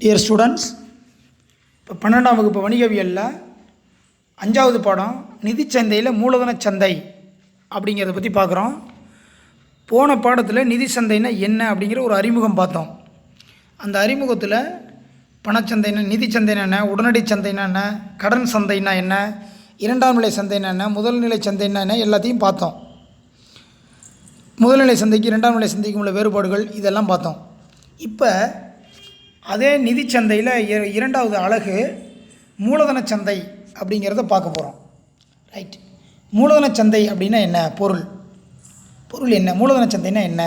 Dear students, இப்போ 12ஆம் வகுப்பு வணிகவியலில் 5வது பாடம் நிதிச்சந்தையில் மூலதன சந்தை அப்படிங்கிறத பற்றி பார்க்குறோம். போன பாடத்தில் நிதி சந்தைன்னா என்ன அப்படிங்கிற ஒரு அறிமுகம் பார்த்தோம். அந்த அறிமுகத்தில் பணச்சந்தைன்னா நிதி சந்தைன்னா என்ன, உடனடி சந்தைன்னா என்ன, கடன் சந்தைன்னா என்ன, இரண்டாம் நிலை சந்தைன்னா என்ன, முதல்நிலை சந்தைன்னா என்ன எல்லாத்தையும் பார்த்தோம். முதல்நிலை சந்தைக்கு இரண்டாம் நிலை சந்தைக்கு உள்ள வேறுபாடுகள் இதெல்லாம் பார்த்தோம். இப்போ அதே நிதி சந்தையில் இரண்டாவது அலகு மூலதன சந்தை அப்படிங்கிறத பார்க்க போகிறோம். ரைட். மூலதன சந்தை அப்படின்னா என்ன, பொருள் என்ன, மூலதன சந்தைன்னா என்ன?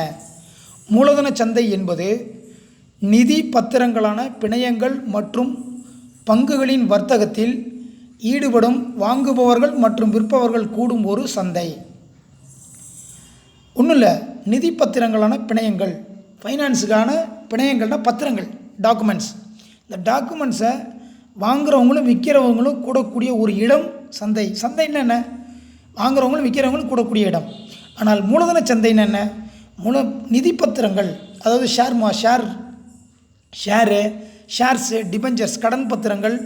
மூலதன சந்தை என்பது நிதி பத்திரங்களான பிணையங்கள் மற்றும் பங்குகளின் வர்த்தகத்தில் ஈடுபடும் வாங்குபவர்கள் மற்றும் விற்பவர்கள் கூடும் ஒரு சந்தை. ஒன்றும் இல்லை, நிதி பத்திரங்களான பிணையங்கள், ஃபைனான்ஸுக்கான பிணையங்கள்னால் பத்திரங்கள், டாக்குமெண்ட்ஸ். இந்த டாக்குமெண்ட்ஸை வாங்குறவங்களும் விற்கிறவங்களும் கூடக்கூடிய ஒரு இடம் சந்தை. சந்தைன்னு என்ன, வாங்குறவங்களும் விற்கிறவங்களும் கூடக்கூடிய இடம். ஆனால் மூலதன சந்தைன்னு என்ன, நிதி பத்திரங்கள், அதாவது ஷேர்ஸு, டிபெஞ்சர்ஸ், கடன் பத்திரங்கள்,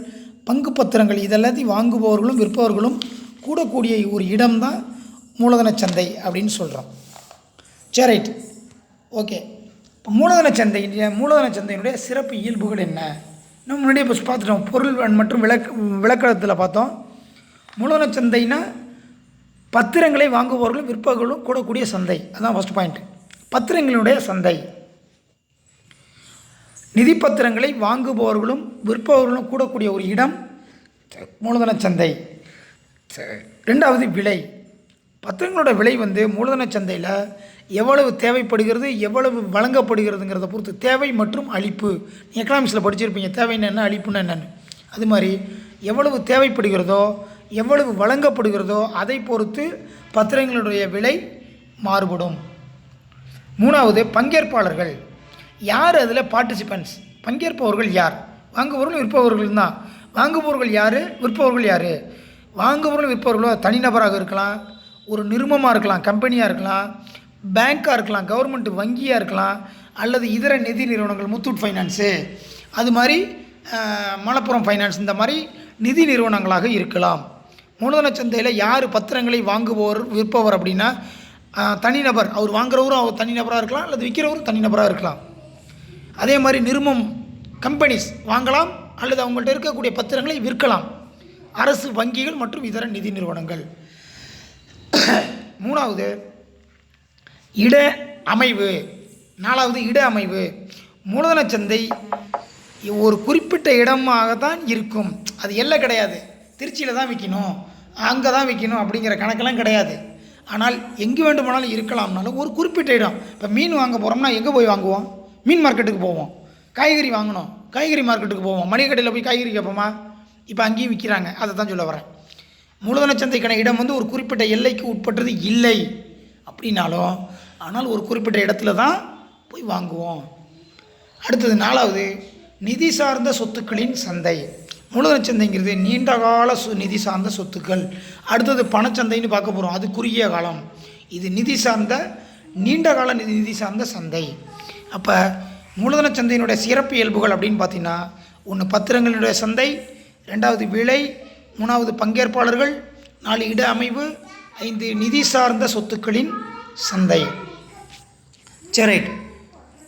பங்கு பத்திரங்கள், இதெல்லாத்தையும் வாங்குபவர்களும் விற்பவர்களும் கூடக்கூடிய ஒரு இடம் தான் மூலதன சந்தை அப்படின்னு சொல்கிறோம். சரி, ரைட், ஓகே. இப்போ மூலதன சந்தையினுடைய சிறப்பு இயல்புகள் என்ன? நம்ம முன்னாடியே இப்போ பார்த்துட்டோம். பொருள் மற்றும் விளக்கத்தில் பார்த்தோம். மூலதன சந்தைனா பத்திரங்களை வாங்குபவர்களும் விற்பவர்களும் கூடக்கூடிய சந்தை. அதுதான் ஃபஸ்ட் பாயிண்ட். பத்திரங்களுடைய சந்தை. நிதி பத்திரங்களை வாங்குபவர்களும் விற்பவர்களும் கூடக்கூடிய ஒரு இடம் மூலதன சந்தை. ரெண்டாவது விலை. பத்திரங்களோட விலை மூலதன சந்தையில் எவ்வளவு தேவைப்படுகிறது, எவ்வளவு வழங்கப்படுகிறதுங்கிறத பொறுத்து. தேவை மற்றும் அளிப்பு, எக்கனாமிக்ஸில் படிச்சிருப்பீங்க, தேவைன்னு என்ன, அளிப்புன்னு என்னென்னு. அது மாதிரி எவ்வளவு தேவைப்படுகிறதோ எவ்வளவு வழங்கப்படுகிறதோ அதை பொறுத்து பத்திரங்களுடைய விலை மாறுபடும். மூணாவது பங்கேற்பாளர்கள். யார் அதில் பார்ட்டிசிபெண்ட்ஸ்? பங்கேற்பவர்கள் யார்? வாங்குபவர்கள் விற்பவர்கள் தான். வாங்குபவர்கள் யார், விற்பவர்கள் யார்? வாங்குபவர்கள் விற்பவர்களோ தனிநபராக இருக்கலாம், ஒரு நிறுவனமாக இருக்கலாம், கம்பெனியாக இருக்கலாம், பேங்காக இருக்கலாம், கவர்மெண்ட் வங்கியாக இருக்கலாம், அல்லது இதர நிதி நிறுவனங்கள், முத்தூட் ஃபைனான்ஸு, அது மாதிரி மலப்புரம் ஃபைனான்ஸ், இந்த மாதிரி நிதி நிறுவனங்களாக இருக்கலாம். மூலதன சந்தையில் யார் பத்திரங்களை வாங்குபவர் விற்பவர் அப்படின்னா தனிநபர். அவர் வாங்குறவரும் அவர் தனிநபராக இருக்கலாம், அல்லது விற்கிறவரும் தனிநபராக இருக்கலாம். அதே மாதிரி நிறுவனம், கம்பெனிஸ் வாங்கலாம் அல்லது அவங்கள்ட்ட இருக்கக்கூடிய பத்திரங்களை விற்கலாம். அரசு வங்கிகள் மற்றும் இதர நிதி நிறுவனங்கள். மூணாவது இட அமைவு. நாலாவது இட அமைவு. மூலதன சந்தை ஒரு குறிப்பிட்ட இடமாக தான் இருக்கும். அது எல்லை கிடையாது. திருச்சியில் தான் விற்கணும், அங்கே தான் விற்கணும் அப்படிங்கிற கணக்கெல்லாம் கிடையாது. ஆனால் எங்கே வேண்டுமானாலும் இருக்கலாம்னாலும் ஒரு குறிப்பிட்ட இடம். இப்போ மீன் வாங்க போகிறோம்னா எங்கே போய் வாங்குவோம்? மீன் மார்க்கெட்டுக்கு போவோம். காய்கறி வாங்கணும், காய்கறி மார்க்கெட்டுக்கு போவோம். மளிகை கடையில் போய் காய்கறி கேட்போமா? இப்போ அங்கேயும் விற்கிறாங்க. அதை தான் சொல்ல வரேன். மூலதன சந்தைக்கான இடம் ஒரு குறிப்பிட்ட எல்லைக்கு உட்பட்டது இல்லை அப்படின்னாலும், ஆனால் ஒரு குறிப்பிட்ட இடத்துல தான் போய் வாங்குவோம். அடுத்தது நாலாவது நிதி சார்ந்த சொத்துக்களின் சந்தை. மூலதன சந்தைங்கிறது நீண்டகால நிதி சார்ந்த சொத்துக்கள். அடுத்தது பணச்சந்தைன்னு பார்க்க போகிறோம். அது குறுகிய காலம். இது நிதி சார்ந்த நீண்டகால நிதி சார்ந்த சந்தை. அப்போ மூலதன சந்தையினுடைய சிறப்பு இயல்புகள் அப்படின்னு பார்த்தீங்கன்னா, ஒன்று பத்திரங்களுடைய சந்தை, ரெண்டாவது விலை, மூணாவது பங்கேற்பாளர்கள், 4 இட அமைவு, 5 நிதி சார்ந்த சொத்துக்களின் சந்தை. சரி,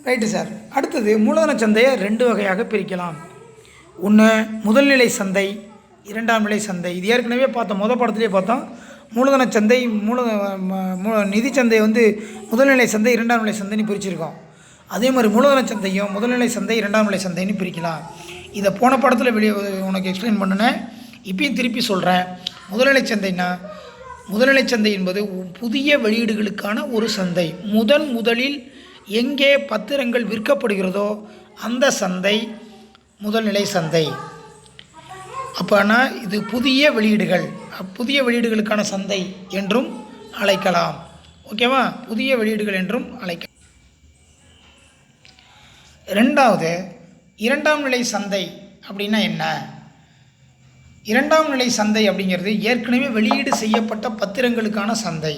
ரைட்டு சார். அடுத்தது மூலதன சந்தையை 2 வகையாக பிரிக்கலாம். ஒன்று முதல்நிலை சந்தை, இரண்டாம் நிலை சந்தை. இது ஏற்கனவே பார்த்தோம், பாடத்திலே பார்த்தோம். மூலதன சந்தை நிதி சந்தை முதல்நிலை சந்தை, இரண்டாம் நிலை சந்தைன்னு பிரிச்சிருக்கோம். அதே மாதிரி மூலதன சந்தையும் முதல்நிலை சந்தை, இரண்டாம் நிலை சந்தைன்னு பிரிக்கலாம். இதை போன பாடத்தில் உனக்கு எக்ஸ்பிளைன் பண்ணினேன், இப்பயும் திருப்பி சொல்கிறேன். முதல்நிலை சந்தை என்பது புதிய வெளியீடுகளுக்கான ஒரு சந்தை. முதலில் எங்கே பத்திரங்கள் விற்கப்படுகிறதோ அந்த சந்தை முதல்நிலை சந்தை. அப்போனா இது புதிய வெளியீடுகளுக்கான சந்தை என்றும் அழைக்கலாம். ஓகேவா? புதிய வெளியீடுகள் என்றும் அழைக்கலாம். ரெண்டாவது இரண்டாம் நிலை சந்தை அப்படின்னா என்ன? இரண்டாம் நிலை சந்தை அப்படிங்கிறது ஏற்கனவே வெளியீடு செய்யப்பட்ட பத்திரங்களுக்கான சந்தை.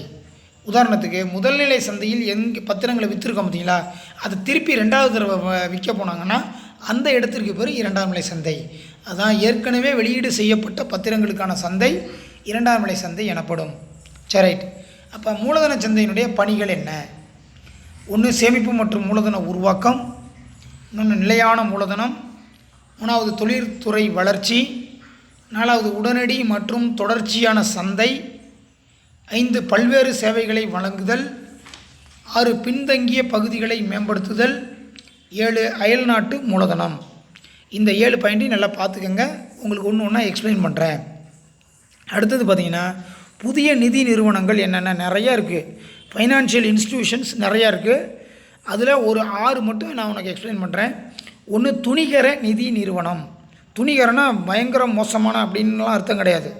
உதாரணத்துக்கு முதல்நிலை சந்தையில் பத்திரங்களை விற்றுருக்கோம் பார்த்தீங்களா, அதை திருப்பி 2வது தடவை விற்க போனாங்கன்னா அந்த இடத்திற்கு பேர் இரண்டாம் நிலை சந்தை. அதான் ஏற்கனவே வெளியீடு செய்யப்பட்ட பத்திரங்களுக்கான சந்தை இரண்டாம் நிலை சந்தை எனப்படும். சரி, ரைட். அப்போ மூலதன சந்தையினுடைய பணிகள் என்ன? ஒன்று சேமிப்பு மற்றும் மூலதன உருவாக்கம், இன்னொன்று நிலையான மூலதனம், மூணாவது தொழில்துறை வளர்ச்சி, நாலாவது உடனடி மற்றும் தொடர்ச்சியான சந்தை, 5 பல்வேறு சேவைகளை வழங்குதல், 6 பின்தங்கிய பகுதிகளை மேம்படுத்துதல், 7 அயல்நாட்டு மூலதனம். இந்த 7 பாயிண்ட்டையும் நல்லா பார்த்துக்கங்க. உங்களுக்கு ஒன்று ஒன்றா எக்ஸ்பிளைன் பண்ணுறேன். அடுத்தது பார்த்திங்கன்னா புதிய நிதி நிறுவனங்கள் என்னென்ன நிறையா இருக்குது. ஃபைனான்ஷியல் இன்ஸ்டிடியூஷன்ஸ் நிறையா இருக்குது. அதில் ஒரு 6 மட்டும் நான் உனக்கு எக்ஸ்பிளைன் பண்ணுறேன். ஒன்று துணிகர நிதி நிறுவனம். துணிகரனா பயங்கர மோசமான அப்படின்லாம் அர்த்தம் கிடையாது.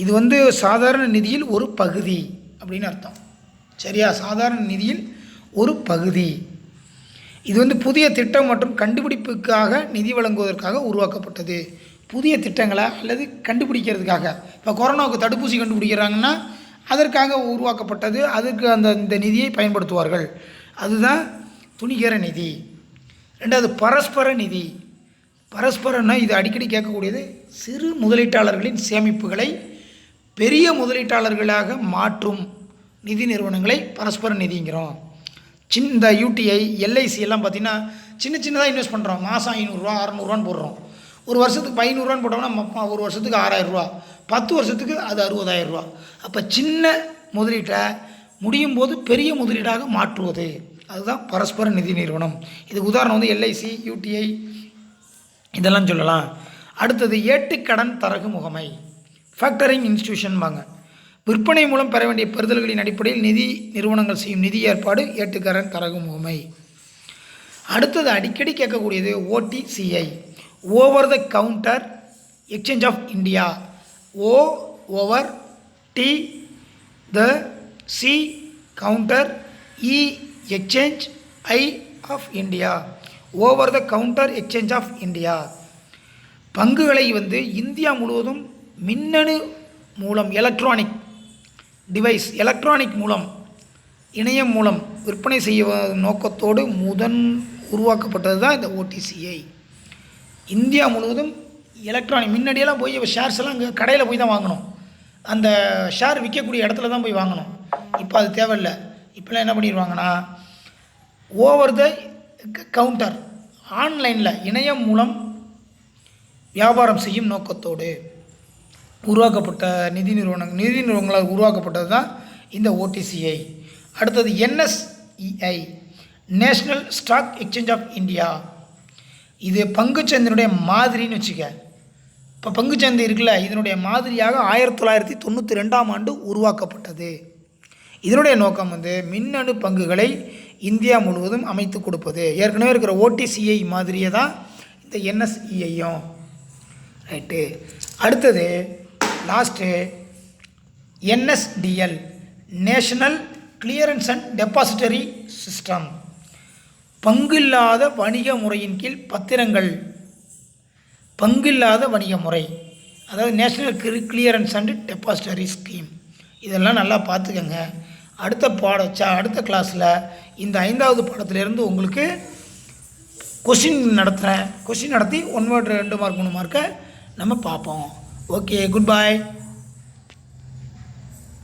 இது சாதாரண நிதியில் ஒரு பகுதி அப்படின்னு அர்த்தம். சரியா? சாதாரண நிதியில் ஒரு பகுதி. இது புதிய திட்டம் மற்றும் கண்டுபிடிப்புக்காக நிதி வழங்குவதற்காக உருவாக்கப்பட்டது. புதிய திட்டங்களை அல்லது கண்டுபிடிக்கிறதுக்காக, இப்போ கொரோனாவுக்கு தடுப்பூசி கண்டுபிடிக்கிறாங்கன்னா அதற்காக உருவாக்கப்பட்டது. அதுக்கு இந்த நிதியை பயன்படுத்துவார்கள். அதுதான் துணிகர நிதி. ரெண்டாவது பரஸ்பர நிதி. பரஸ்பரம்னா இது அடிக்கடி கேட்கக்கூடியது. சிறு முதலீட்டாளர்களின் சேமிப்புகளை பெரிய முதலீட்டாளர்களாக மாற்றும் நிதி நிறுவனங்களை பரஸ்பர நிதிங்கிறோம். இந்த யூடிஐ, எல்ஐசி எல்லாம் பார்த்திங்கன்னா சின்னதாக இன்வெஸ்ட் பண்ணுறோம். மாதம் 500 600 போடுறோம். ஒரு வருஷத்துக்கு 500 போட்டோம்னா ஒரு வருஷத்துக்கு 6000, 10 வருஷத்துக்கு அது 60000. அப்போ சின்ன முதலீட்டை முடியும் போது பெரிய முதலீடாக மாற்றுவது, அதுதான் பரஸ்பர நிதி நிறுவனம். இது உதாரணம் எல்ஐசி, யூடிஐ இதெல்லாம் சொல்லலாம். அடுத்தது ஏட்டுக்கடன் தரகு முகமை, ஃபேக்டரிங் இன்ஸ்டிடியூஷன் வாங்க. விற்பனை மூலம் பெற வேண்டிய பெறுதல்களின் அடிப்படையில் நிதி நிறுவனங்கள் செய்யும் நிதி ஏற்பாடு ஏட்டுக்கடன் தரகு முகமை. அடுத்தது அடிக்கடி கேட்கக்கூடியது OTCI, over the counter exchange of India. O over, T the, C counter, E exchange, I of India. Over the counter exchange of India. பங்குகளை இந்தியா முழுவதும் மின்னணு மூலம், எலக்ட்ரானிக் டிவைஸ், எலக்ட்ரானிக் மூலம், இணையம் மூலம் விற்பனை செய்ய நோக்கத்தோடு உருவாக்கப்பட்டது தான் இந்த ஓடிசிஐ. இந்தியா முழுவதும் எலக்ட்ரானிக். முன்னாடியெல்லாம் போய் ஷேர்ஸ் எல்லாம் அங்கே கடையில் போய் தான் வாங்கணும். அந்த ஷேர் விற்கக்கூடிய இடத்துல தான் போய் வாங்கணும். இப்போ அது தேவையில்லை. இப்போலாம் என்ன பண்ணிடுவாங்கன்னா ஓவர் த கவுண்டர், ஆன்லைனில் இணையம் மூலம் வியாபாரம் செய்யும் நோக்கத்தோடு உருவாக்கப்பட்ட நிதி நிறுவனங்களால் உருவாக்கப்பட்டது தான் இந்த ஓடிசிஐ. அடுத்தது NSEI, national stock exchange of India. இது பங்குச்சந்தையினுடைய மாதிரின்னு வச்சுக்க. இப்போ பங்குச்சந்தை இருக்குல்ல, இதனுடைய மாதிரியாக 1992ஆம் ஆண்டு உருவாக்கப்பட்டது. இதனுடைய நோக்கம் மின்னணு பங்குகளை இந்தியா முழுவதும் அமைத்து கொடுப்பது. ஏற்கனவே இருக்கிற ஓடிசிஐ மாதிரியே தான் இந்த என்எஸ்இஐயும். ரைட்டு. அடுத்தது last NSDL, national clearance and depository system. பங்கில்லாத வணிக முறையின் கீழ் பத்திரங்கள், பங்கில்லாத வணிக முறை, அதாவது national clearance and depository scheme. இதெல்லாம் நல்லா பார்த்துக்கங்க. அடுத்த கிளாஸில் இந்த 5வது பாடத்திலேருந்து உங்களுக்கு கொஷின் நடத்துகிறேன். கொஷின் நடத்தி 1 மார்க் 2 மார்க் 3 மார்க்கை நம்ம பார்ப்போம். Okay, good bye.